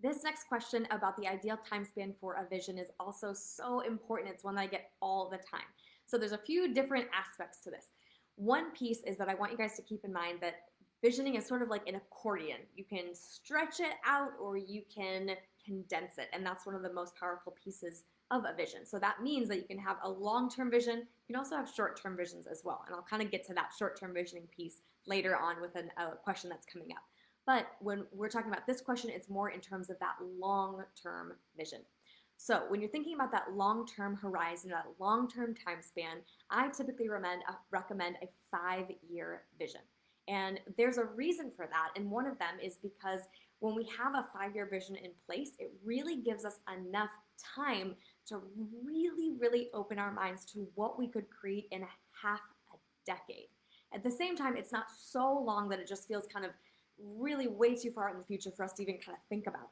This next question about the ideal time span for a vision is also so important. It's one that I get all the time. So there's a few different aspects to this. One piece is that I want you guys to keep in mind that visioning is sort of like an accordion. You can stretch it out or you can condense it, and that's one of the most powerful pieces of a vision. So that means that you can have a long-term vision. You can also have short-term visions as well, and I'll kind of get to that short-term visioning piece later on with a question that's coming up. But when we're talking about this question, it's more in terms of that long-term vision. So when you're thinking about that long-term horizon, that long-term time span, I typically recommend a 5-year vision. And there's a reason for that. And one of them is because when we have a 5-year vision in place, it really gives us enough time to really, really open our minds to what we could create in half a decade. At the same time, it's not so long that it just feels kind of really way too far in the future for us to even kind of think about.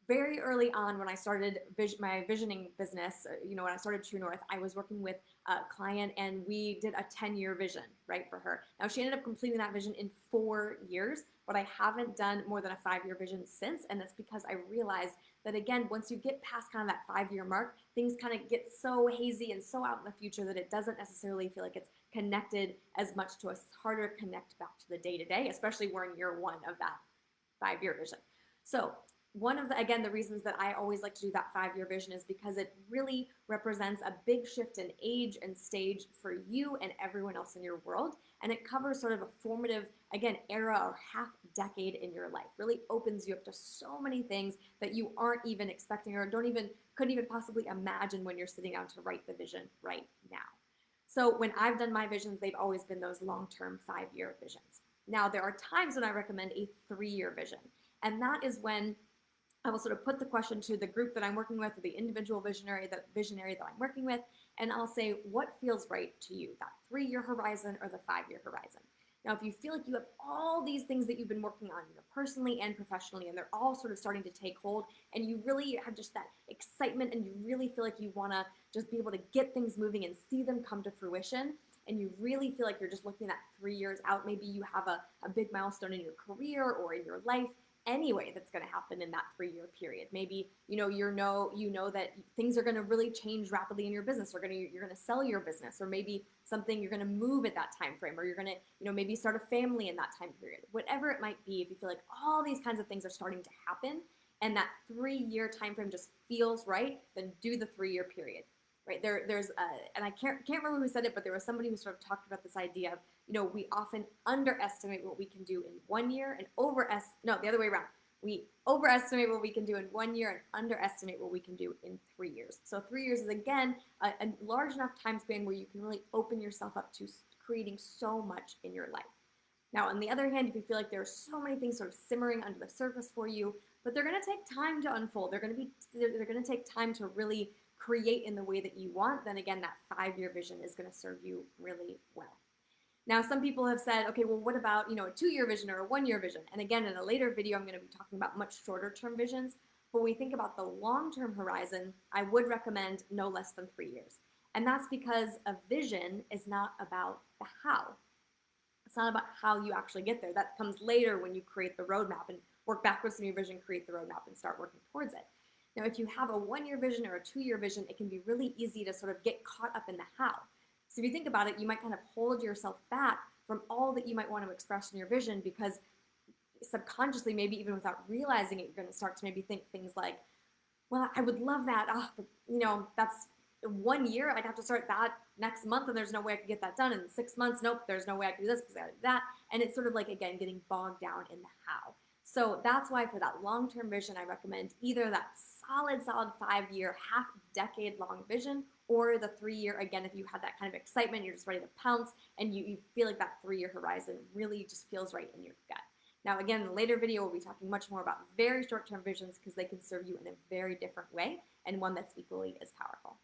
Very early on when I started my visioning business, when I started True North, I was working with a client and we did a 10-year vision, right, for her. Now she ended up completing that vision in 4 years, but I haven't done more than a 5-year vision since, and that's because I realized that, again, once you get past kind of that 5-year mark, things kind of get so hazy and so out in the future that it doesn't necessarily feel like it's connected as much to us. It's harder to connect back to the day-to-day, especially we're in year one of that 5-year vision. So one of the reasons that I always like to do that 5-year vision is because it really represents a big shift in age and stage for you and everyone else in your world. And it covers sort of a formative, again, era or half decade in your life. Really opens you up to so many things that you aren't even expecting or couldn't even possibly imagine when you're sitting down to write the vision right now. So when I've done my visions, they've always been those long-term 5-year visions. Now, there are times when I recommend a 3-year vision. And that is when I will sort of put the question to the group that I'm working with, or the individual visionary that I'm working with, and I'll say, what feels right to you, that 3-year horizon or the 5-year horizon? Now, if you feel like you have all these things that you've been working on, personally and professionally, and they're all sort of starting to take hold, and you really have just that excitement, and you really feel like you want to just be able to get things moving and see them come to fruition, and you really feel like you're just looking at 3 years out, maybe you have a big milestone in your career or in your life, anyway that's going to happen in that 3-year period. Maybe you know that things are going to really change rapidly in your business, or you're going to sell your business, or maybe something you're going to move at that time frame, or you're going to maybe start a family in that time period. Whatever it might be, if you feel like all these kinds of things are starting to happen and that 3-year time frame just feels right, then do the 3-year period. Right, there's and I can't remember who said it, but there was somebody who sort of talked about this idea of, we often underestimate what we can do in 1 year and the other way around. We overestimate what we can do in 1 year and underestimate what we can do in 3 years. So 3 years is, again, a large enough time span where you can really open yourself up to creating so much in your life. Now, on the other hand, if you feel like there are so many things sort of simmering under the surface for you, but they're going to take time to unfold. They're going to take time to really create in the way that you want, then again, that 5-year vision is going to serve you really well. Now, some people have said, okay, well, what about, a 2-year vision or a 1-year vision? And again, in a later video, I'm going to be talking about much shorter term visions. But when we think about the long-term horizon, I would recommend no less than 3 years. And that's because a vision is not about the how. It's not about how you actually get there. That comes later when you create the roadmap and work backwards from your vision, create the roadmap, and start working towards it. Now, if you have a 1-year vision or a 2-year vision, it can be really easy to sort of get caught up in the how. So if you think about it, you might kind of hold yourself back from all that you might want to express in your vision, because subconsciously, maybe even without realizing it, you're going to start to maybe think things like, well, I would love that. Oh, but, that's 1 year. I'd have to start that next month, and there's no way I could get that done. In 6 months, nope, there's no way I could do this because I got to do that. And it's sort of like, again, getting bogged down in the how. So that's why for that long-term vision, I recommend either that solid 5-year, half-decade-long vision, or the 3-year, again, if you have that kind of excitement, you're just ready to pounce, and you feel like that 3-year horizon really just feels right in your gut. Now, again, in the later video, we'll be talking much more about very short-term visions because they can serve you in a very different way, and one that's equally as powerful.